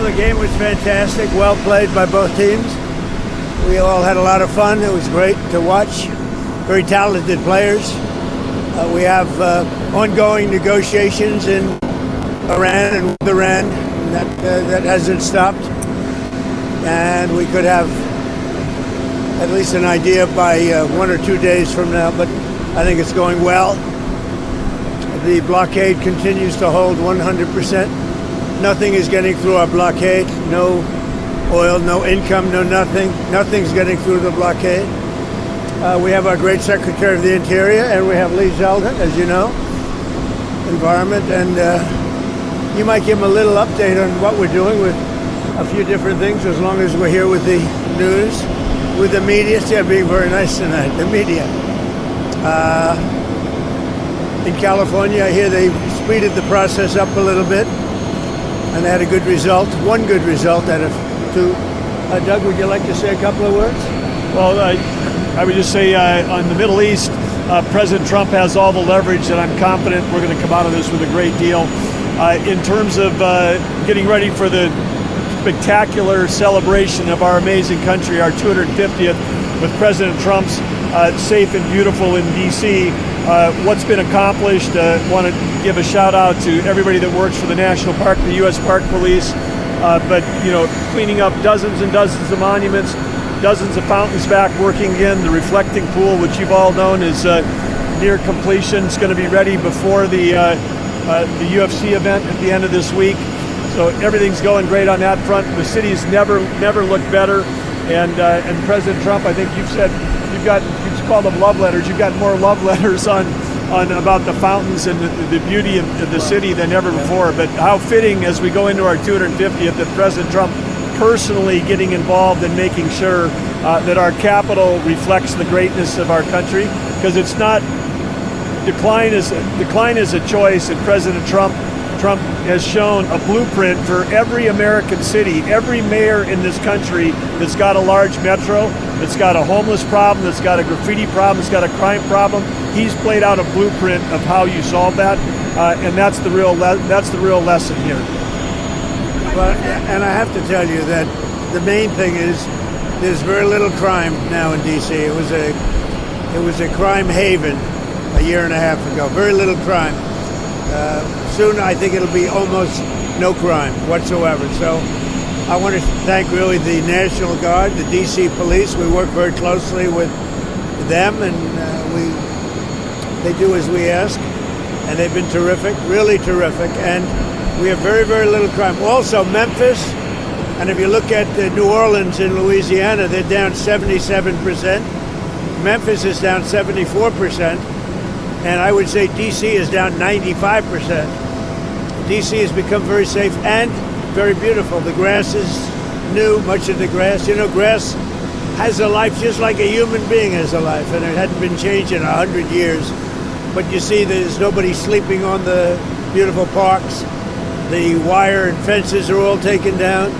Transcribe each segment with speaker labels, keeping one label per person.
Speaker 1: the game was fantastic. Well played by both teams. We all had a lot of fun. It was great to watch. Very talented players. We have ongoing negotiations in Iran and with Iran. That hasn't stopped. And we could have at least an idea by 1 or 2 days from now, but I think it's going well. The blockade continues to hold 100%. Nothing is getting through our blockade. No oil, no income, no nothing. Nothing's getting through the blockade. We have our great Secretary of the Interior, and we have Lee Zeldin, as you know, Environment, and you might give him a little update on what we're doing with a few different things, as long as we're here with the news, with the media. See, I'm being very nice tonight, the media. In California, I hear they speeded the process up a little bit, and they had a good result, one good result out of two. Doug, would you like to say a couple of words?
Speaker 2: Well, I would just say on the Middle East, President Trump has all the leverage, and I'm confident we're going to come out of this with a great deal. In terms of getting ready for the spectacular celebration of our amazing country, our 250th, with President Trump's safe and beautiful in D.C., what's been accomplished, want to give a shout out to everybody that works for the National Park, the U.S. Park Police, but cleaning up dozens and dozens of monuments, dozens of fountains back working again. The reflecting pool, which you've all known is near completion. It's going to be ready before the UFC event at the end of this week. So everything's going great on that front. The city's never looked better. And President Trump, I think you've said you've called them love letters. You've got more love letters on about the fountains and the beauty of the city than ever before. But how fitting as we go into our 250th that President Trump personally getting involved in making sure that our capital reflects the greatness of our country, because it's not decline is a choice, and President Trump has shown a blueprint for every American city, every mayor in this country that's got a large metro, that's got a homeless problem, that's got a graffiti problem, that's got a crime problem. He's played out a blueprint of how you solve that, and that's the real lesson here.
Speaker 1: Well, and I have to tell you that the main thing is there's very little crime now in D.C. It was a crime haven a year and a half ago. Very little crime. Soon I think it'll be almost no crime whatsoever. So I want to thank really the National Guard, the D.C. Police. We work very closely with them, and they do as we ask, and they've been terrific, really terrific. And we have very, very little crime. Also, Memphis, and if you look at New Orleans in Louisiana, they're down 77%. Memphis is down 74%. And I would say D.C. is down 95%. D.C. has become very safe and very beautiful. The grass is new, much of the grass. Grass has a life just like a human being has a life, and it hadn't been changed in 100 years. But you see there's nobody sleeping on the beautiful parks. The wire and fences are all taken down.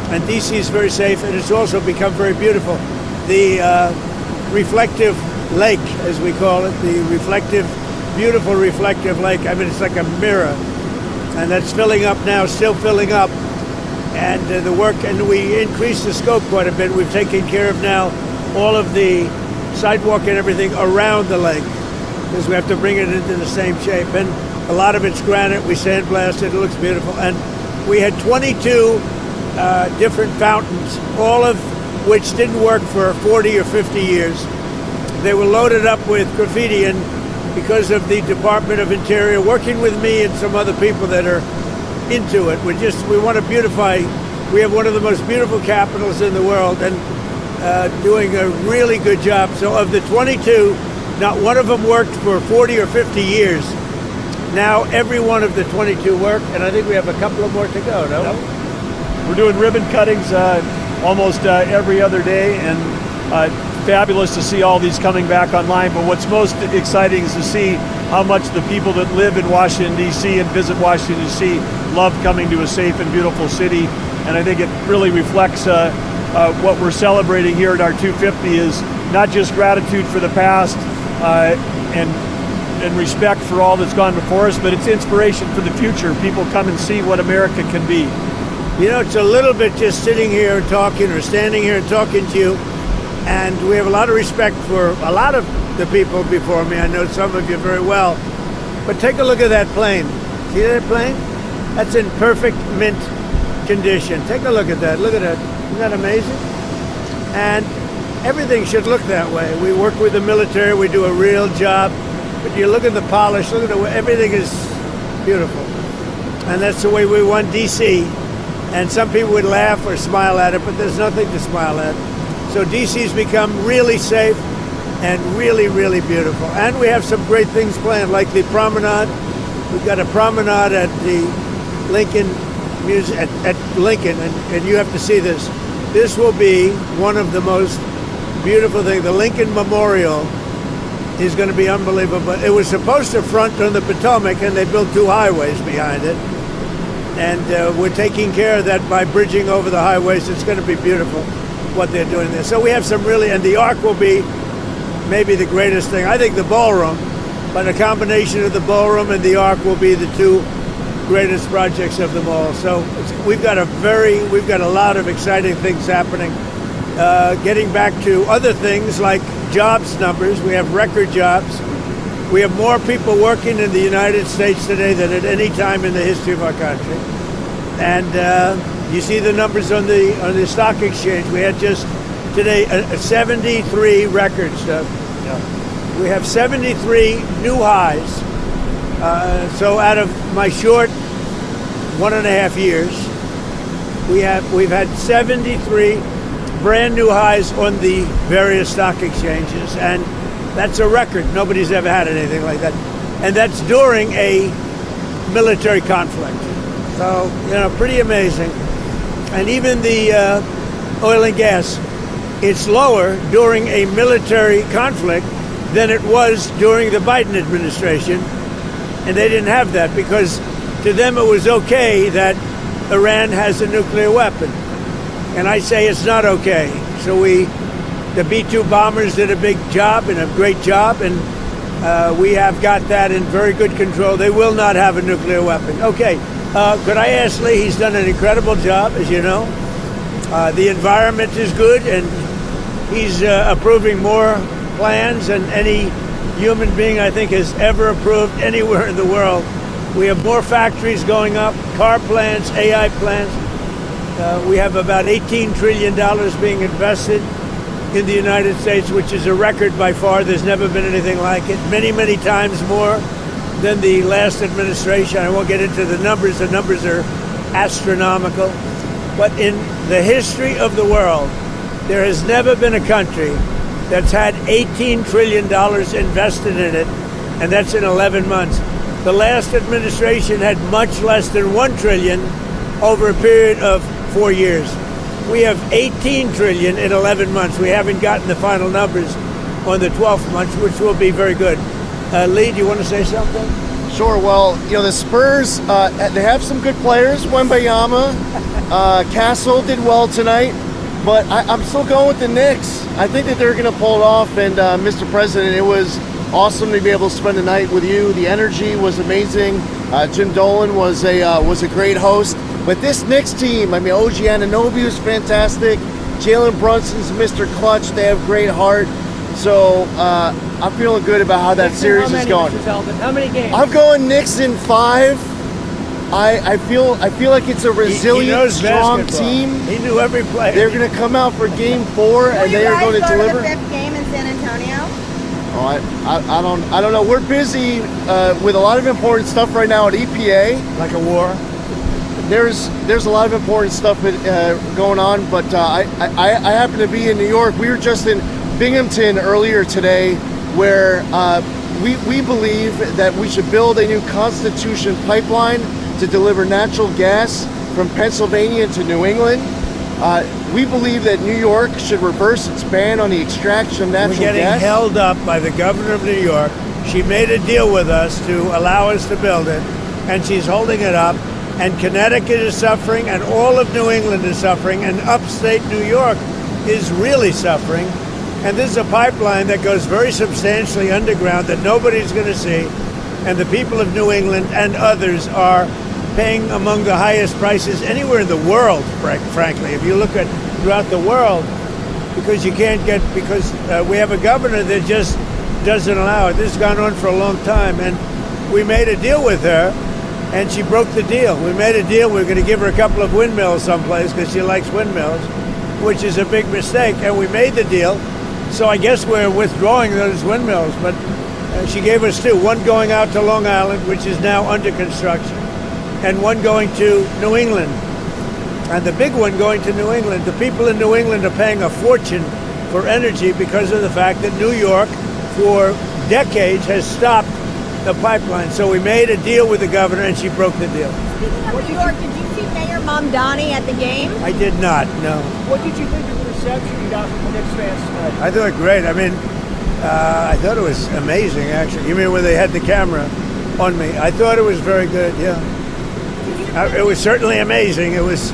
Speaker 1: And D.C. is very safe, and it's also become very beautiful. The reflective lake, as we call it, the beautiful reflective lake. I mean, it's like a mirror, and that's filling up now, still filling up. And and we increased the scope quite a bit. We've taken care of now all of the sidewalk and everything around the lake, because we have to bring it into the same shape. And a lot of it's granite. We sandblasted. It looks beautiful. And we had 22 different fountains, all of which didn't work for 40 or 50 years. They were loaded up with graffiti, and because of the Department of Interior working with me and some other people that are into it, we want to beautify. We have one of the most beautiful capitals in the world, and doing a really good job. So of the 22, not one of them worked for 40 or 50 years. Now every one of the 22 work, and I think we have a couple of more to go, no?
Speaker 2: We're doing ribbon cuttings almost every other day, and fabulous to see all these coming back online. But what's most exciting is to see how much the people that live in Washington, D.C. and visit Washington, D.C. love coming to a safe and beautiful city. And I think it really reflects what we're celebrating here at our 250 is not just gratitude for the past and respect for all that's gone before us, but it's inspiration for the future. People come and see what America can be.
Speaker 1: You know, it's a little bit just sitting here and talking or standing here and talking to you. And we have a lot of respect for a lot of the people before me. I know some of you very well. But take a look at that plane. See that plane? That's in perfect mint condition. Take a look at that. Look at that. Isn't that amazing? And everything should look that way. We work with the military. We do a real job. But you look at the polish. Look at the way everything is beautiful. And that's the way we won D.C. And some people would laugh or smile at it, but there's nothing to smile at. So D.C.'s become really safe and really, really beautiful. And we have some great things planned, like the promenade. We've got a promenade at the Lincoln Museum, at Lincoln, and you have to see this. This will be one of the most beautiful things. The Lincoln Memorial is going to be unbelievable. It was supposed to front on the Potomac, and they built 2 highways behind it. And we're taking care of that by bridging over the highways. It's going to be beautiful what they're doing there. So we have some really, and the Ark will be maybe the greatest thing. I think the ballroom, but a combination of the ballroom and the Ark will be the 2 greatest projects of them all. So we've got a lot of exciting things happening. Getting back to other things like jobs numbers, we have record jobs. We have more people working in the United States today than at any time in the history of our country. And you see the numbers on the stock exchange. We had just today 73 records. We have 73 new highs. So out of my short 1.5 years, we've had 73 brand new highs on the various stock exchanges, and that's a record. Nobody's ever had anything like that. And that's during a military conflict. So, pretty amazing. And even the oil and gas, it's lower during a military conflict than it was during the Biden administration. And they didn't have that because to them it was okay that Iran has a nuclear weapon. And I say it's not okay. So the B-2 bombers did a big job and a great job, and we have got that in very good control. They will not have a nuclear weapon. Okay, could I ask Lee? He's done an incredible job, as you know. The environment is good, and he's approving more plans than any human being, I think, has ever approved anywhere in the world. We have more factories going up, car plants, AI plants. We have about $18 trillion being invested in the United States, which is a record by far. There's never been anything like it. Many, many times more than the last administration. I won't get into the numbers. The numbers are astronomical. But in the history of the world, there has never been a country that's had $18 trillion invested in it, and that's in 11 months. The last administration had much less than $1 trillion over a period of 4 years. We have 18 trillion in 11 months. We haven't gotten the final numbers on the 12th month, which will be very good. Lee, do you want to say something?
Speaker 3: Sure. Well, the Spurs, they have some good players. Wembayama, Castle did well tonight, but I'm still going with the Knicks. I think that they're going to pull it off. And Mr. President, it was awesome to be able to spend the night with you. The energy was amazing. Jim Dolan was a great host. But this Knicks team, OG Anunoby was fantastic. Jalen Brunson's Mr. Clutch. They have great heart. So I'm feeling good about how that series is going.
Speaker 4: How many games?
Speaker 3: I'm going Knicks in 5. I feel like it's a resilient, strong team.
Speaker 1: He knew every player.
Speaker 3: They're going to come out for Game 4, and they are going to deliver.
Speaker 4: Will you guys go to the 5th game in San Antonio?
Speaker 3: Oh, I don't know. We're busy with a lot of important stuff right now at EPA.
Speaker 1: Like a war.
Speaker 3: There's a lot of important stuff going on, but I happen to be in New York. We were just in Binghamton earlier today, where we believe that we should build a new Constitution pipeline to deliver natural gas from Pennsylvania to New England. We believe that New York should reverse its ban on the extraction of natural gas.
Speaker 1: We're getting held up by the governor of New York. She made a deal with us to allow us to build it, and she's holding it up. And Connecticut is suffering, and all of New England is suffering, and upstate New York is really suffering. And this is a pipeline that goes very substantially underground that nobody's going to see. And the people of New England and others are paying among the highest prices anywhere in the world, frankly. If you look at throughout the world, because we have a governor that just doesn't allow it. This has gone on for a long time, and we made a deal with her, and she broke the deal. We made a deal. We're going to give her a couple of windmills someplace because she likes windmills, which is a big mistake, and we made the deal. So I guess we're withdrawing those windmills, but she gave us two, one going out to Long Island, which is now under construction, and one going to New England. And the big one going to New England, the people in New England are paying a fortune for energy because of the fact that New York, for decades, has stopped the pipeline. So we made a deal with the governor, and she broke the deal.
Speaker 4: Speaking of New York, did you see Mayor Mamdani at the game?
Speaker 1: I did not, no.
Speaker 5: What did you think of the reception you got from the Knicks fans tonight?
Speaker 1: I thought great. I mean, I thought it was amazing, actually. You mean when they had the camera on me? I thought it was very good, yeah. It was certainly amazing. It was.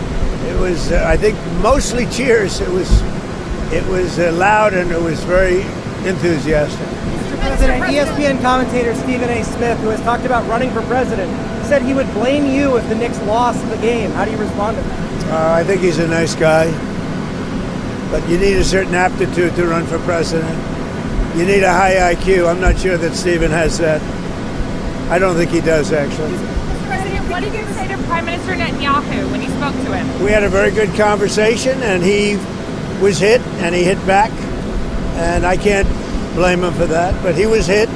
Speaker 1: I think mostly cheers. It was loud, and it was very enthusiastic.
Speaker 5: Mr. President, ESPN commentator Stephen A. Smith, who has talked about running for president, said he would blame you if the Knicks lost the game. How do you respond to that?
Speaker 1: I think he's a nice guy, but you need a certain aptitude to run for president. You need a high IQ. I'm not sure that Stephen has that. I don't think he does, actually.
Speaker 6: Mr. President, what did you say to Prime Minister Netanyahu when he spoke to him?
Speaker 1: We had a very good conversation, and he was hit, and he hit back, and I can't blame him for that. But he was hit,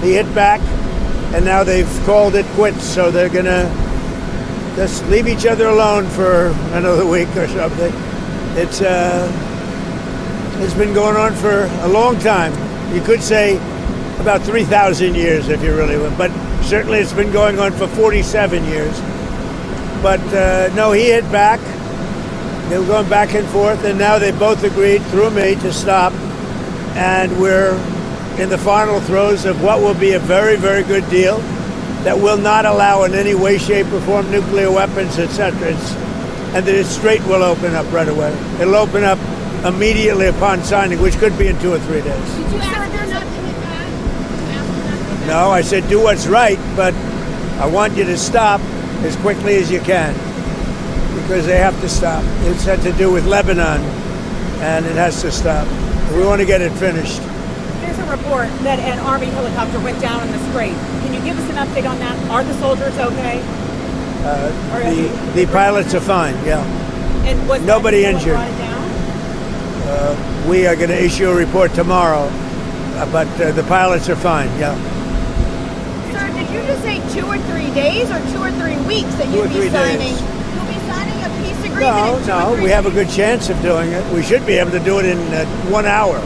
Speaker 1: he hit back, and now they've called it quits, so they're going to just leave each other alone for another week or something. It's been going on for a long time. You could say about 3,000 years if you really would, but certainly it's been going on for 47 years. But no, he hit back. They were going back and forth, and now they both agreed through me to stop. And we're in the final throes of what will be a very, very good deal that will not allow in any way, shape, or form nuclear weapons, etc. And the Strait will open up right away. It'll open up immediately upon signing, which could be in 2 or 3 days.
Speaker 6: Did you ask her not to hit back?
Speaker 1: No, I said do what's right, but I want you to stop as quickly as you can, because they have to stop. It's had to do with Lebanon, and it has to stop. We want to get it finished.
Speaker 7: There's a report that an Army helicopter went down in the Strait. Can you give us an update on that? Are the soldiers okay?
Speaker 1: The pilots are fine, yeah.
Speaker 7: And was
Speaker 1: Nobody
Speaker 7: that
Speaker 1: injured.
Speaker 7: brought it down?
Speaker 1: We are going to issue a report tomorrow, but the pilots are fine, yeah.
Speaker 4: Sir, did you just say 2 or 3 days or 2 or 3 weeks that
Speaker 1: 2 or
Speaker 4: you'd
Speaker 1: 3
Speaker 4: be signing?
Speaker 1: days.
Speaker 4: You'll be signing a peace agreement in 2 or 3
Speaker 1: No, we have a
Speaker 4: days?
Speaker 1: good chance of doing it. We should be able to do it in 1 hour,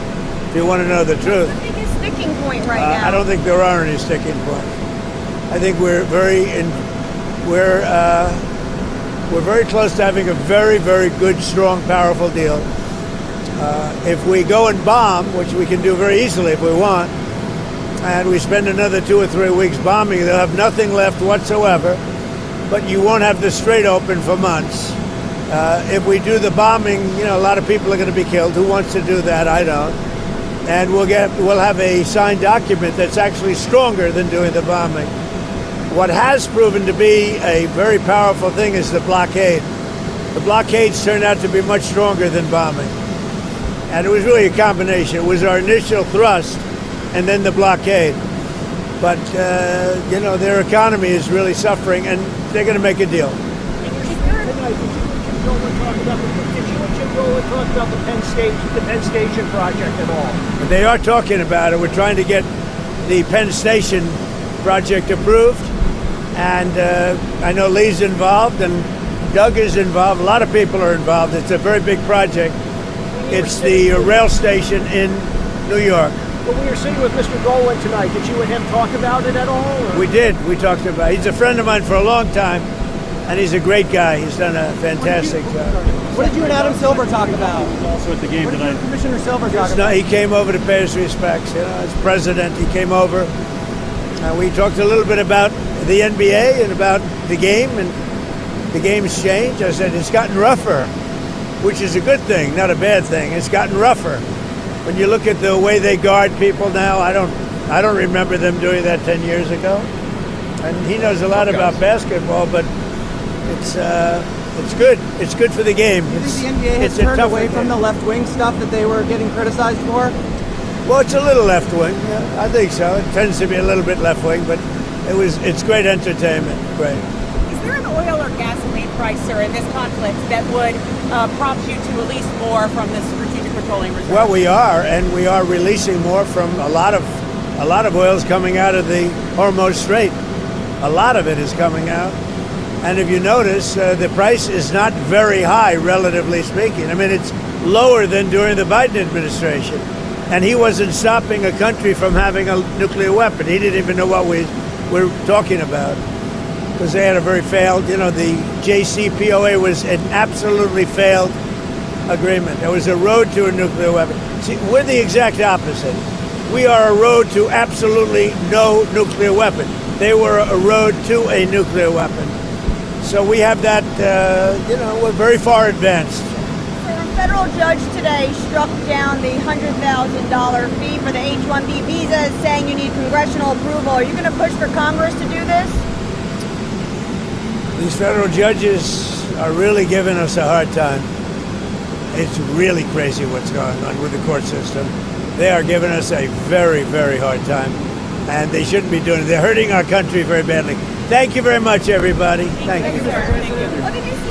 Speaker 1: if you want to know the truth.
Speaker 4: What's the biggest sticking point right now?
Speaker 1: I don't think there are any sticking points. I think we're very close to having a very, very good, strong, powerful deal. If we go and bomb, which we can do very easily if we want, and we spend another 2 or 3 weeks bombing, they'll have nothing left whatsoever, but you won't have the Strait open for months. If we do the bombing, a lot of people are going to be killed. Who wants to do that? I don't. And we'll have a signed document that's actually stronger than doing the bombing. What has proven to be a very powerful thing is the blockade. The blockades turned out to be much stronger than bombing. And it was really a combination. It was our initial thrust and then the blockade. But, their economy is really suffering, and they're going to make a deal.
Speaker 5: Tonight, did you and Jim Dolan talk about the Penn Station project at all?
Speaker 1: They are talking about it. We're trying to get the Penn Station project approved. And I know Lee's involved and Doug is involved. A lot of people are involved. It's a very big project. It's the rail station in New York.
Speaker 5: When we were sitting with Mr. Dolan tonight, did you and him talk about it at all? Or?
Speaker 1: We did. We talked about it. He's a friend of mine for a long time, and he's a great guy. He's done a fantastic job.
Speaker 7: What did you and Adam Silver talk about?
Speaker 2: Also at the game
Speaker 7: What did you
Speaker 2: tonight.
Speaker 7: and Commissioner Silver talk
Speaker 1: No,
Speaker 7: about?
Speaker 1: he came over to pay his respects. As president, he came over. We talked a little bit about the NBA and about the game, and the game's changed. I said it's gotten rougher, which is a good thing, not a bad thing. It's gotten rougher. When you look at the way they guard people now, I don't remember them doing that 10 years ago. And he knows a lot about basketball, but it's good. It's good for the game.
Speaker 5: Do you
Speaker 1: It's,
Speaker 5: think the NBA has
Speaker 1: it's a
Speaker 5: turned
Speaker 1: tougher
Speaker 5: away from
Speaker 1: game.
Speaker 5: the left-wing stuff that they were getting criticized for?
Speaker 1: Well, it's a little left wing. Yeah, I think so. It tends to be a little bit left wing, but it's great entertainment. Great.
Speaker 7: Is there an oil or gasoline price, sir, in this conflict that would prompt you to release more from the Strategic Petroleum Reserve?
Speaker 1: Well, we are releasing more from a lot of oil's coming out of the Hormuz Strait. A lot of it is coming out, and if you notice, the price is not very high, relatively speaking. I mean, it's lower than during the Biden administration, and he wasn't stopping a country from having a nuclear weapon. He didn't even know what we were talking about, because they had a very failed, the JCPOA was an absolutely failed agreement. There was a road to a nuclear weapon. See, we're the exact opposite. We are a road to absolutely no nuclear weapon. They were a road to a nuclear weapon. So we have that, we're very far advanced.
Speaker 4: A federal judge today struck down the $100,000 fee for the H-1B visas, saying you need congressional approval. Are you going to push for Congress to do this?
Speaker 1: These federal judges are really giving us a hard time. It's really crazy what's going on with the court system. They are giving us a very, very hard time, and they shouldn't be doing it. They're hurting our country very badly. Thank you very much, everybody. Thank you.
Speaker 7: Thank you.
Speaker 4: What did you say?